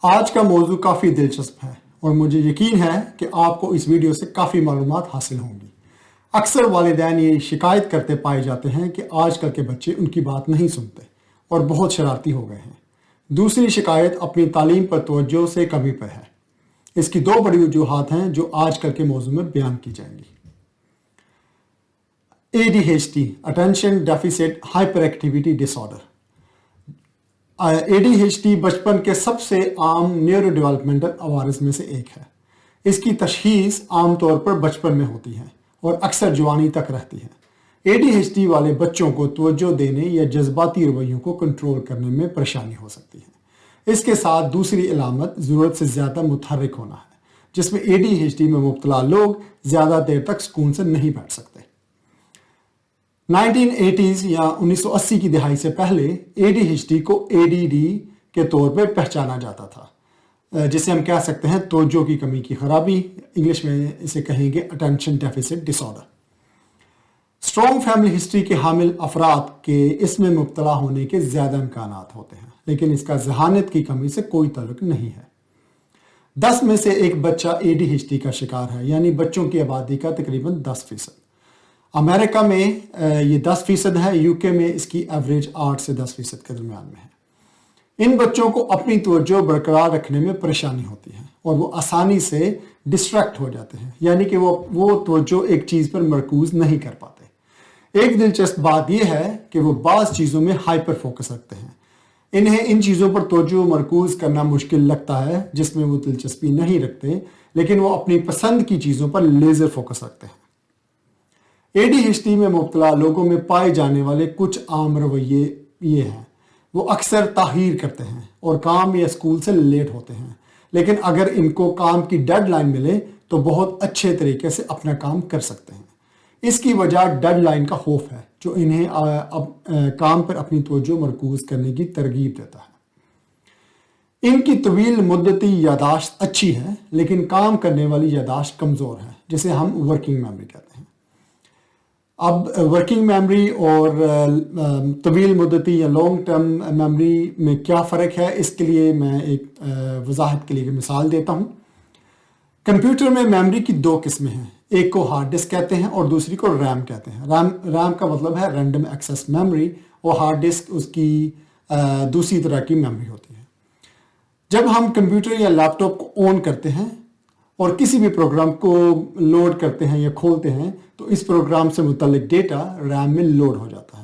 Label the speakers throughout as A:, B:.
A: آج کا موضوع کافی دلچسپ ہے اور مجھے یقین ہے کہ آپ کو اس ویڈیو سے کافی معلومات حاصل ہوں گی۔ اکثر والدین یہ شکایت کرتے پائے جاتے ہیں کہ آج کل کے بچے ان کی بات نہیں سنتے اور بہت شرارتی ہو گئے ہیں۔ دوسری شکایت اپنی تعلیم پر توجہ سے کمی پر ہے۔ اس کی دو بڑی وجوہات ہیں جو آج کل کے موضوع میں بیان کی جائیں گی۔ ADHD Attention Deficit Hyperactivity Disorder۔ ADHD بچپن کے سب سے عام نیورو ڈیولپمنٹل عوارض میں سے ایک ہے۔ اس کی تشخیص عام طور پر بچپن میں ہوتی ہے اور اکثر جوانی تک رہتی ہے۔ ADHD والے بچوں کو توجہ دینے یا جذباتی رویوں کو کنٹرول کرنے میں پریشانی ہو سکتی ہے۔ اس کے ساتھ دوسری علامت ضرورت سے زیادہ متحرک ہونا ہے، جس میں ADHD میں مبتلا لوگ زیادہ دیر تک سکون سے نہیں بیٹھ سکتے۔ 1980s یا 1980 کی دہائی سے پہلے ADHD کو ADD کے طور پر پہچانا جاتا تھا، جسے ہم کہہ سکتے ہیں توجہ کی کمی کی خرابی، انگلش میں اسے کہیں گے Attention Deficit Disorder۔ Strong family history کے حامل افراد کے اس میں مبتلا ہونے کے زیادہ امکانات ہوتے ہیں، لیکن اس کا ذہانت کی کمی سے کوئی تعلق نہیں ہے۔ 10 میں سے ایک بچہ ADHD کا شکار ہے، یعنی بچوں کی آبادی کا تقریباً 10%۔ امریکہ میں یہ 10% ہے، UK میں اس کی ایوریج 8 سے 10% کے درمیان میں ہے۔ ان بچوں کو اپنی توجہ برقرار رکھنے میں پریشانی ہوتی ہے اور وہ آسانی سے ڈسٹریکٹ ہو جاتے ہیں، یعنی کہ وہ توجہ ایک چیز پر مرکوز نہیں کر پاتے۔ ایک دلچسپ بات یہ ہے کہ وہ بعض چیزوں میں ہائپر فوکس رکھتے ہیں۔ انہیں ان چیزوں پر توجہ مرکوز کرنا مشکل لگتا ہے جس میں وہ دلچسپی نہیں رکھتے، لیکن وہ اپنی پسند کی چیزوں پر لیزر فوکس رکھتے ہیں۔ ADHD میں مبتلا لوگوں میں پائے جانے والے کچھ عام رویے یہ ہیں۔ وہ اکثر تاخیر کرتے ہیں اور کام یا اسکول سے لیٹ ہوتے ہیں، لیکن اگر ان کو کام کی ڈیڈ لائن ملے تو بہت اچھے طریقے سے اپنا کام کر سکتے ہیں۔ اس کی وجہ ڈیڈ لائن کا خوف ہے جو انہیں کام پر اپنی توجہ مرکوز کرنے کی ترغیب دیتا ہے۔ ان کی طویل مدتی یادداشت اچھی ہے، لیکن کام کرنے والی یادداشت کمزور ہے، جسے ہم ورکنگ میموری کہتے ہیں۔ اب ورکنگ میموری اور طویل مدتی یا لانگ ٹرم میموری میں کیا فرق ہے، اس کے لیے میں ایک وضاحت کے لیے مثال دیتا ہوں۔ کمپیوٹر میں میموری کی دو قسمیں ہیں، ایک کو ہارڈ ڈسک کہتے ہیں اور دوسری کو ریم کہتے ہیں۔ ریم کا مطلب ہے رینڈم ایکسیس میموری، اور ہارڈ ڈسک اس کی دوسری طرح کی میموری ہوتی ہے۔ جب ہم کمپیوٹر یا لیپ ٹاپ کو آن کرتے ہیں اور کسی بھی پروگرام کو لوڈ کرتے ہیں یا کھولتے ہیں تو اس پروگرام سے متعلق ڈیٹا ریم میں لوڈ ہو جاتا ہے۔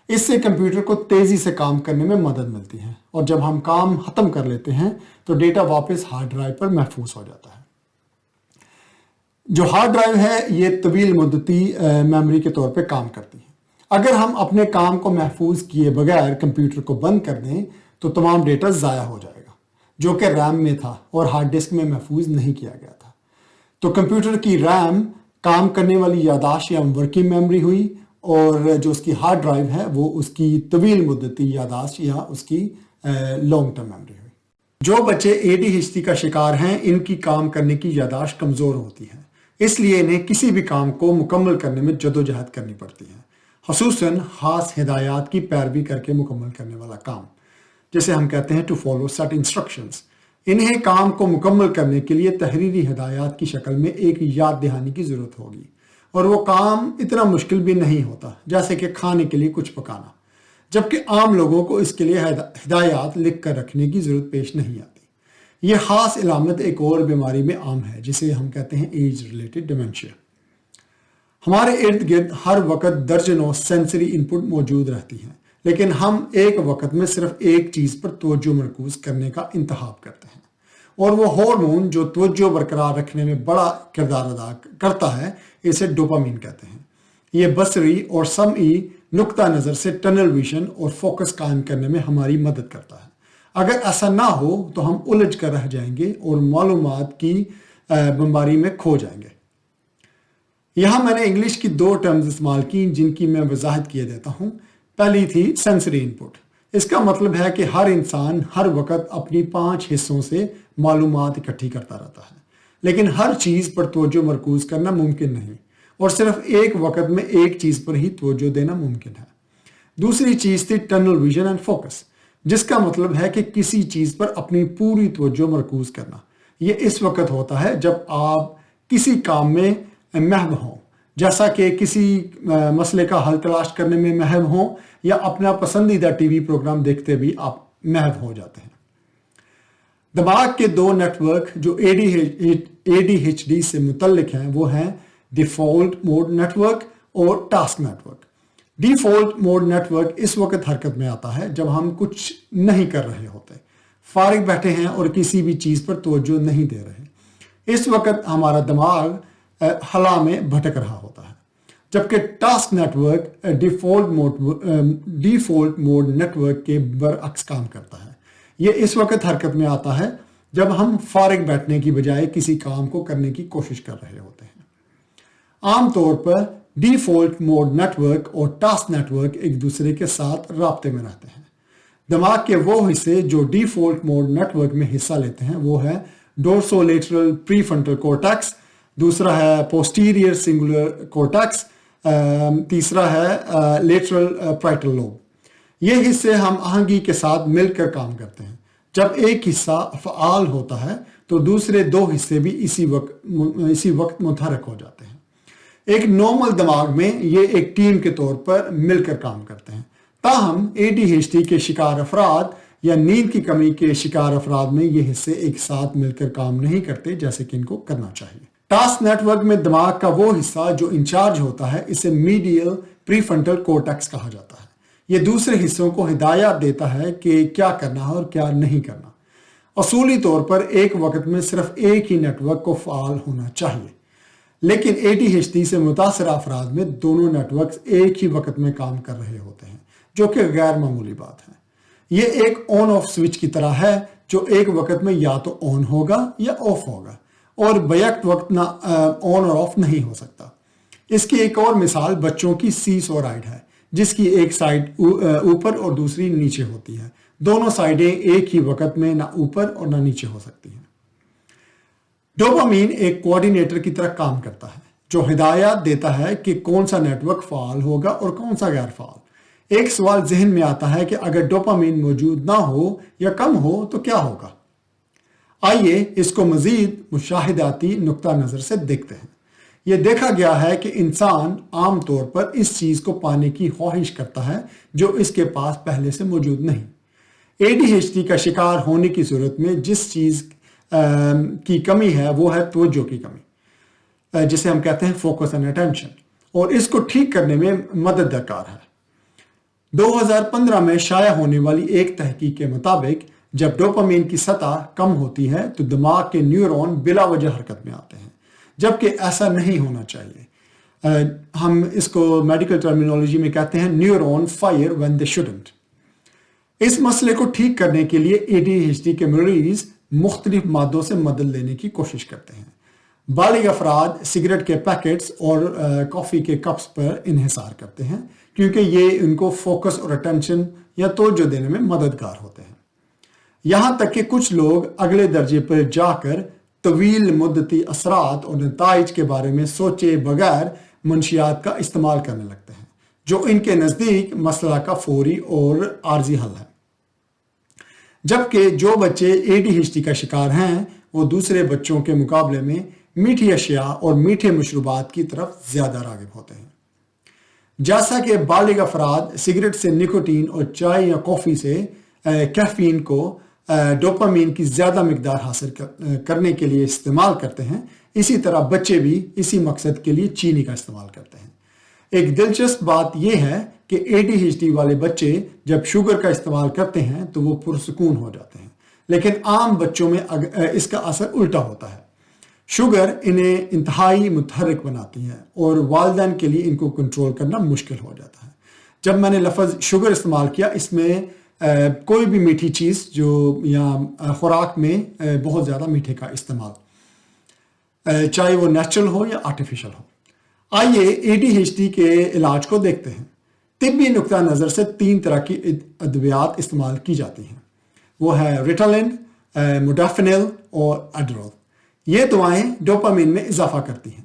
A: اس سے کمپیوٹر کو تیزی سے کام کرنے میں مدد ملتی ہے، اور جب ہم کام ختم کر لیتے ہیں تو ڈیٹا واپس ہارڈ ڈرائیو پر محفوظ ہو جاتا ہے۔ جو ہارڈ ڈرائیو ہے یہ طویل مدتی میموری کے طور پہ کام کرتی ہے۔ اگر ہم اپنے کام کو محفوظ کیے بغیر کمپیوٹر کو بند کر دیں تو تمام ڈیٹا ضائع ہو جائے گا جو کہ ریم میں تھا اور ہارڈ ڈسک میں محفوظ نہیں کیا گیا تھا۔ تو کمپیوٹر کی ریم کام کرنے والی یادداشت یا ورکنگ میموری ہوئی، اور جو اس کی ہارڈ ڈرائیو ہے وہ اس کی طویل مدتی یادداشت یا اس کی لانگ ٹرم میموری ہوئی۔ جو بچے ADHD کا شکار ہیں ان کی کام کرنے کی یادداشت کمزور ہوتی ہے، اس لیے انہیں کسی بھی کام کو مکمل کرنے میں جدوجہد کرنی پڑتی ہے، خصوصاً خاص ہدایات کی پیروی کر کے مکمل کرنے والا کام، جسے ہم کہتے ہیں ٹو فالو سیٹ انسٹرکشنز۔ انہیں کام کو مکمل کرنے کے لیے تحریری ہدایات کی شکل میں ایک یاد دہانی کی ضرورت ہوگی، اور وہ کام اتنا مشکل بھی نہیں ہوتا جیسے کہ کھانے کے لیے کچھ پکانا، جبکہ عام لوگوں کو اس کے لیے ہدایات لکھ کر رکھنے کی ضرورت پیش نہیں آتی۔ یہ خاص علامت ایک اور بیماری میں عام ہے جسے ہم کہتے ہیں ایج ریلیٹڈ ڈیمنشیا۔ ہمارے ارد گرد ہر وقت درجنوں سینسری انپٹ موجود رہتی ہیں، لیکن ہم ایک وقت میں صرف ایک چیز پر توجہ مرکوز کرنے کا انتخاب کرتے ہیں، اور وہ ہارمون جو توجہ برقرار رکھنے میں بڑا کردار ادا کرتا ہے اسے ڈوپامین کہتے ہیں۔ یہ بصری اور سمعی نقطہ نظر سے ٹنل ویژن اور فوکس قائم کرنے میں ہماری مدد کرتا ہے۔ اگر ایسا نہ ہو تو ہم الجھ کر رہ جائیں گے اور معلومات کی بمباری میں کھو جائیں گے۔ یہاں میں نے انگلش کی دو ٹرمز استعمال کی جن کی میں وضاحت کیے دیتا ہوں۔ پہلی تھی سینسری انپٹ۔ اس کا مطلب ہے کہ ہر انسان ہر وقت اپنی 5 حصوں سے معلومات اکٹھی کرتا رہتا ہے، لیکن ہر چیز پر توجہ مرکوز کرنا ممکن نہیں، اور صرف ایک وقت میں ایک چیز پر ہی توجہ دینا ممکن ہے۔ دوسری چیز تھی ٹنل ویژن اینڈ فوکس۔ جس کا مطلب ہے کہ کسی چیز پر اپنی پوری توجہ مرکوز کرنا۔ یہ اس وقت ہوتا ہے جب آپ کسی کام میں محو ہوں، جیسا کہ کسی مسئلے کا حل تلاش کرنے میں محو ہوں یا اپنا پسندیدہ ٹی وی پروگرام دیکھتے بھی آپ محو ہو جاتے ہیں۔ دماغ کے دو نیٹ ورک جو ADHD سے متعلق ہیں وہ ہیں ڈیفالٹ موڈ نیٹ ورک اور task network. Default mode network اس وقت حرکت میں آتا ہے جب ہم کچھ نہیں کر رہے ہوتے، فارغ بیٹھے ہیں اور کسی بھی چیز پر توجہ نہیں دے رہے۔ اس وقت ہمارا دماغ خلا میں بھٹک رہا ہوتا ہے، جبکہ task network default mode network کے برعکس کام کرتا ہے۔ یہ اس وقت حرکت میں آتا ہے جب ہم فارغ بیٹھنے کی بجائے کسی کام کو کرنے کی کوشش کر رہے ہوتے ہیں۔ عام طور پر ڈیفالٹ موڈ نیٹ ورک اور ٹاسک نیٹ ورک ایک دوسرے کے ساتھ رابطے میں رہتے ہیں۔ دماغ کے وہ حصے جو ڈیفالٹ موڈ نیٹ ورک میں حصہ لیتے ہیں وہ ہے ڈورسولیٹرل پری فرنٹل کورٹیکس، دوسرا ہے پوسٹیریئر سنگولر کورٹیکس، تیسرا ہے لیٹرل پرائٹل لوب۔ یہ حصے ہم آہنگی کے ساتھ مل کر کام کرتے ہیں۔ جب ایک حصہ فعال ہوتا ہے تو دوسرے دو حصے بھی اسی وقت متحرک ہو جاتے ہیں۔ ایک نارمل دماغ میں یہ ایک ٹیم کے طور پر مل کر کام کرتے ہیں، تاہم ADHD کے شکار افراد یا نیند کی کمی کے شکار افراد میں یہ حصے ایک ساتھ مل کر کام نہیں کرتے جیسے کہ ان کو کرنا چاہیے۔ ٹاسک نیٹ ورک میں دماغ کا وہ حصہ جو انچارج ہوتا ہے اسے میڈیل پری فرنٹل کورٹیکس کہا جاتا ہے۔ یہ دوسرے حصوں کو ہدایات دیتا ہے کہ کیا کرنا ہے اور کیا نہیں کرنا۔ اصولی طور پر ایک وقت میں صرف ایک ہی نیٹ ورک کو فعال ہونا چاہیے، لیکن ADHD سے متاثرہ افراد میں دونوں نیٹ ورکس ایک ہی وقت میں کام کر رہے ہوتے ہیں، جو کہ غیر معمولی بات ہے۔ یہ ایک آن آف سوئچ کی طرح ہے جو ایک وقت میں یا تو آن ہوگا یا آف ہوگا، اور بیک وقت نہ آن اور آف نہیں ہو سکتا۔ اس کی ایک اور مثال بچوں کی سی سو رائڈ ہے، جس کی ایک سائڈ اوپر اور دوسری نیچے ہوتی ہے۔ دونوں سائڈیں ایک ہی وقت میں نہ اوپر اور نہ نیچے ہو سکتی ہیں۔ ڈوپامین ایک کوآرڈینیٹر کی طرح کام کرتا ہے جو ہدایات دیتا ہے کہ کون سا نیٹ ورک فعال ہوگا اور کون سا غیر فعال۔ ایک سوال ذہن میں آتا ہے کہ اگر ڈوپامین موجود نہ ہو یا کم ہو تو کیا ہوگا؟ آئیے اس کو مزید مشاہداتی نقطہ نظر سے دیکھتے ہیں۔ یہ دیکھا گیا ہے کہ انسان عام طور پر اس چیز کو پانے کی خواہش کرتا ہے جو اس کے پاس پہلے سے موجود نہیں۔ ADHD کا شکار ہونے کی صورت میں جس چیز کی کمی ہے وہ ہے توجہ کی کمی، جسے ہم کہتے ہیں فوکس اینڈ اٹینشن، اور اس کو ٹھیک کرنے میں مدد درکار ہے۔ 2015 میں شائع ہونے والی ایک تحقیق کے مطابق جب ڈوپامین کی سطح کم ہوتی ہے تو دماغ کے نیورون بلا وجہ حرکت میں آتے ہیں، جبکہ ایسا نہیں ہونا چاہیے۔ ہم اس کو میڈیکل ٹرمینالوجی میں کہتے ہیں neuron fire when they shouldn't. اس مسئلے کو ٹھیک کرنے کے لیے ADHD کے مریض مختلف مادوں سے مدد لینے کی کوشش کرتے ہیں۔ بالغ افراد سگریٹ کے پیکٹس اور کافی کے کپس پر انحصار کرتے ہیں کیونکہ یہ ان کو فوکس اور اٹینشن یا توجہ دینے میں مددگار ہوتے ہیں۔ یہاں تک کہ کچھ لوگ اگلے درجے پر جا کر طویل مدتی اثرات اور نتائج کے بارے میں سوچے بغیر منشیات کا استعمال کرنے لگتے ہیں، جو ان کے نزدیک مسئلہ کا فوری اور عارضی حل ہے۔ جبکہ جو بچے ADHD کا شکار ہیں وہ دوسرے بچوں کے مقابلے میں میٹھی اشیاء اور میٹھے مشروبات کی طرف زیادہ راغب ہوتے ہیں۔ جیسا کہ بالغ افراد سگریٹ سے نکوٹین اور چائے یا کافی سے کیفین کو ڈوپامین کی زیادہ مقدار حاصل کرنے کے لیے استعمال کرتے ہیں، اسی طرح بچے بھی اسی مقصد کے لیے چینی کا استعمال کرتے ہیں۔ ایک دلچسپ بات یہ ہے کہ ADHD والے بچے جب شوگر کا استعمال کرتے ہیں تو وہ پرسکون ہو جاتے ہیں، لیکن عام بچوں میں اس کا اثر الٹا ہوتا ہے۔ شوگر انہیں انتہائی متحرک بناتی ہے اور والدین کے لیے ان کو کنٹرول کرنا مشکل ہو جاتا ہے۔ جب میں نے لفظ شوگر استعمال کیا، اس میں کوئی بھی میٹھی چیز جو یا خوراک میں بہت زیادہ میٹھے کا استعمال، چاہے وہ نیچرل ہو یا آرٹیفیشل ہو۔ آئیے ADHD کے علاج کو دیکھتے ہیں۔ طبی نقطہ نظر سے 3 طرح کی ادویات استعمال کی جاتی ہیں، وہ ہے ریٹالین، موڈافنیل اور ایڈرول۔ یہ دوائیں ڈوپامین میں اضافہ کرتی ہیں،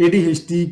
A: ADHD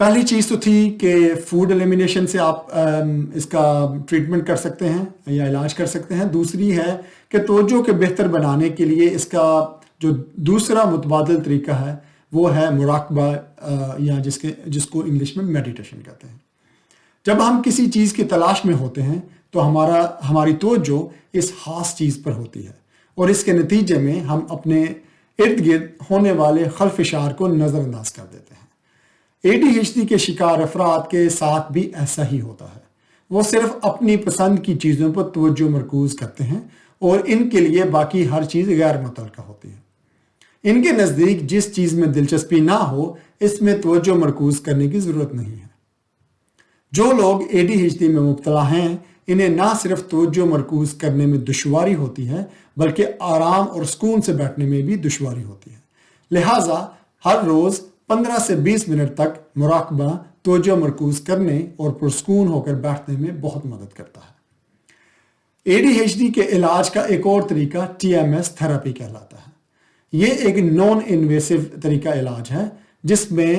A: پہلی چیز تو تھی کہ فوڈ ایلیمینیشن سے آپ اس کا ٹریٹمنٹ کر سکتے ہیں یا علاج کر سکتے ہیں. دوسری ہے کہ توجہ کے بہتر بنانے کے لیے اس کا جو دوسرا متبادل طریقہ ہے وہ ہے مراقبہ یا جس کو انگلش میں میڈیٹیشن کہتے ہیں. جب ہم کسی چیز کی تلاش میں ہوتے ہیں تو ہماری توجہ اس خاص چیز پر ہوتی ہے اور اس کے نتیجے میں ہم اپنے ارد گرد ہونے والے خلفشار کو نظر انداز کر دیتے ہیں. ADHD کے شکار افراد کے ساتھ بھی ایسا ہی ہوتا ہے. وہ صرف اپنی پسند کی چیزوں پر توجہ مرکوز کرتے ہیں اور ان کے لیے باقی ہر چیز غیر متعلقہ ہوتی ہے. ان کے نزدیک جس چیز میں دلچسپی نہ ہو اس میں توجہ مرکوز کرنے کی ضرورت نہیں ہے. جو لوگ ADHD میں مبتلا ہیں انہیں نہ صرف توجہ مرکوز کرنے میں دشواری ہوتی ہے بلکہ آرام اور سکون سے بیٹھنے میں بھی دشواری ہوتی ہے. لہٰذا ہر روز 15 سے 20 منٹ تک مراقبہ توجہ مرکوز کرنے اور پرسکون ہو کر بیٹھنے میں بہت مدد کرتا ہے. ADHD کے علاج کا ایک اور طریقہ TMS تھراپی کہلاتا ہے. یہ ایک نان انویسو طریقہ علاج ہے جس میں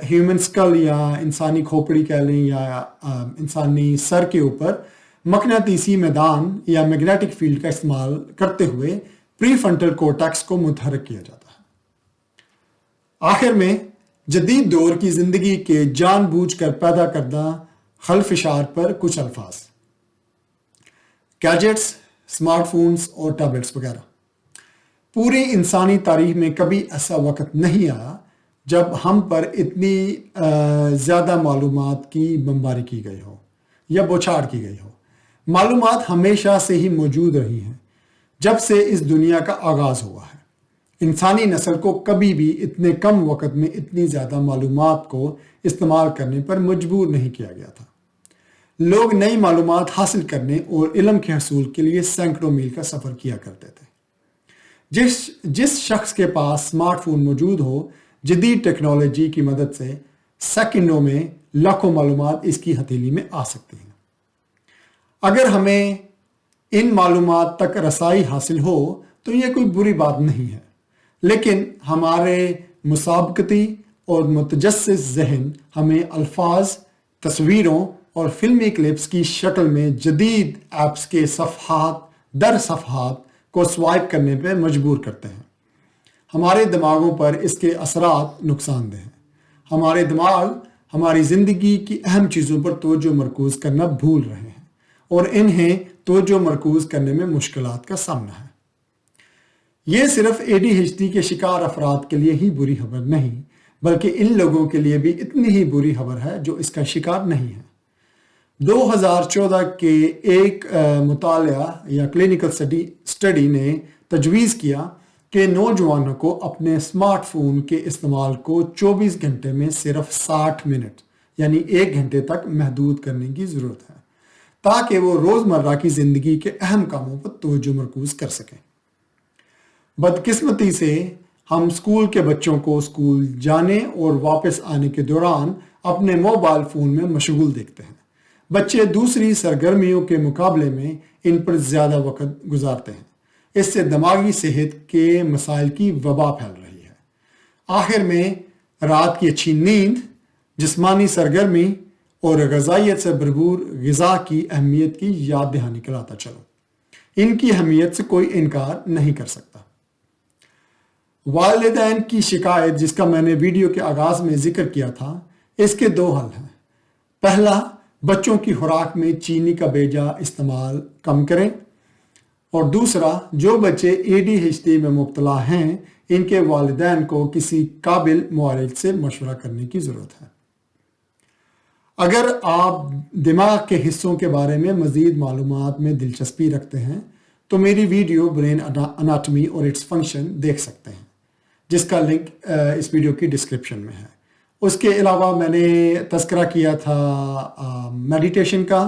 A: ہیومن سکل یا انسانی کھوپڑی کہہ لیں یا انسانی سر کے اوپر مقناطیسی میدان یا میگنیٹک فیلڈ کا استعمال کرتے ہوئے پری فرنٹل کورٹیکس کو متحرک کیا جاتا ہے. آخر میں جدید دور کی زندگی کے جان بوجھ کر پیدا کردہ خلفشار پر کچھ الفاظ. گیجٹس، اسمارٹ فونز اور ٹیبلٹس وغیرہ. پوری انسانی تاریخ میں کبھی ایسا وقت نہیں آیا جب ہم پر اتنی زیادہ معلومات کی بمباری کی گئی ہو یا بوچھاڑ کی گئی ہو. معلومات ہمیشہ سے ہی موجود رہی ہیں جب سے اس دنیا کا آغاز ہوا ہے. انسانی نسل کو کبھی بھی اتنے کم وقت میں اتنی زیادہ معلومات کو استعمال کرنے پر مجبور نہیں کیا گیا تھا. لوگ نئی معلومات حاصل کرنے اور علم کے حصول کے لیے سینکڑوں میل کا سفر کیا کرتے تھے. جس شخص کے پاس اسمارٹ فون موجود ہو جدید ٹیکنالوجی کی مدد سے سیکنڈوں میں لاکھوں معلومات اس کی ہتھیلی میں آ سکتی ہیں. اگر ہمیں ان معلومات تک رسائی حاصل ہو تو یہ کوئی بری بات نہیں ہے، لیکن ہمارے مسابقتی اور متجسس ذہن ہمیں الفاظ، تصویروں اور فلمی کلپس کی شکل میں جدید ایپس کے صفحات در صفحات کو سوائپ کرنے پہ مجبور کرتے ہیں. ہمارے دماغوں پر اس کے اثرات نقصان دہ ہیں. ہمارے دماغ ہماری زندگی کی اہم چیزوں پر توجہ مرکوز کرنا بھول رہے ہیں اور انہیں توجہ مرکوز کرنے میں مشکلات کا سامنا ہے. یہ صرف ADHD کے شکار افراد کے لیے ہی بری خبر نہیں بلکہ ان لوگوں کے لیے بھی اتنی ہی بری خبر ہے جو اس کا شکار نہیں ہے. 2014 کے ایک مطالعہ یا کلینکل اسٹڈی نے تجویز کیا کہ نوجوانوں کو اپنے اسمارٹ فون کے استعمال کو 24 گھنٹے میں صرف 60 منٹ یعنی 1 گھنٹے تک محدود کرنے کی ضرورت ہے تاکہ وہ روزمرہ کی زندگی کے اہم کاموں پر توجہ مرکوز کر سکیں. بدقسمتی سے ہم اسکول کے بچوں کو اسکول جانے اور واپس آنے کے دوران اپنے موبائل فون میں مشغول دیکھتے ہیں. بچے دوسری سرگرمیوں کے مقابلے میں ان پر زیادہ وقت گزارتے ہیں. اس سے دماغی صحت کے مسائل کی وبا پھیل رہی ہے. آخر میں رات کی اچھی نیند، جسمانی سرگرمی اور غذائیت سے بھرپور غذا کی اہمیت کی یاد دہانی کراتا چلو. ان کی اہمیت سے کوئی انکار نہیں کر سکتا. والدین کی شکایت جس کا میں نے ویڈیو کے آغاز میں ذکر کیا تھا، اس کے 2 حل ہیں. پہلا، بچوں کی خوراک میں چینی کا بیجا استعمال کم کریں، اور دوسرا، جو بچے ADHD میں مبتلا ہیں ان کے والدین کو کسی قابل معالج سے مشورہ کرنے کی ضرورت ہے. اگر آپ دماغ کے حصوں کے بارے میں مزید معلومات میں دلچسپی رکھتے ہیں تو میری ویڈیو برین اناٹمی اور اٹس فنکشن دیکھ سکتے ہیں جس کا لنک اس ویڈیو کی ڈسکرپشن میں ہے. اس کے علاوہ میں نے تذکرہ کیا تھا میڈیٹیشن کا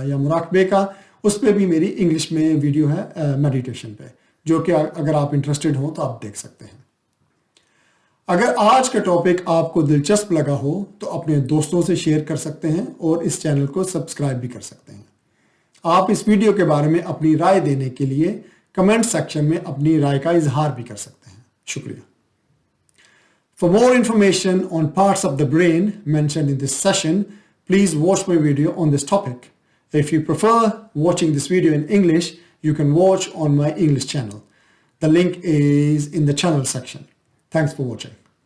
A: یا مراقبے کا، اس پہ بھی میری انگلش میں ویڈیو ہے میڈیٹیشن پہ، جو کہ اگر آپ انٹرسٹڈ ہوں تو آپ دیکھ سکتے ہیں. اگر آج کا ٹاپک آپ کو دلچسپ لگا ہو تو اپنے دوستوں سے شیئر کر سکتے ہیں اور اس چینل کو سبسکرائب بھی کر سکتے ہیں. آپ اس ویڈیو کے بارے میں اپنی رائے دینے کے لیے کمنٹ سیکشن میں اپنی رائے کا اظہار بھی کر سکتے ہیں. شکریہ. For more information on parts of the brain mentioned in this session, please watch my video on this topic. If you prefer watching this video in English, you can watch on my English channel. The link is in the channel section. Thanks for watching.